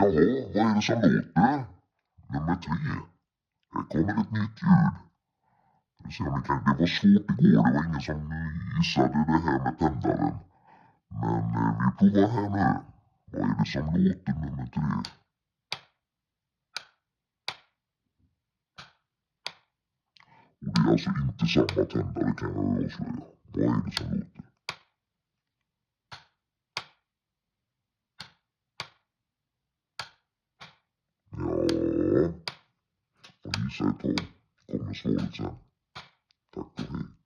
Jaha, vad är det som låter? Nummer 3. Här kommer ett nytt ljud. Det var svårt igår, det var ingen som gissade det här med tändaren. Men vi provar här nu. Vad är det som låter, nummer 3? Och det är alltså inte samma tändare, kan jag avslöja. Vad är det som låter? Ja, får gissa ett tag. Kommer svaret sen. Tack och hej.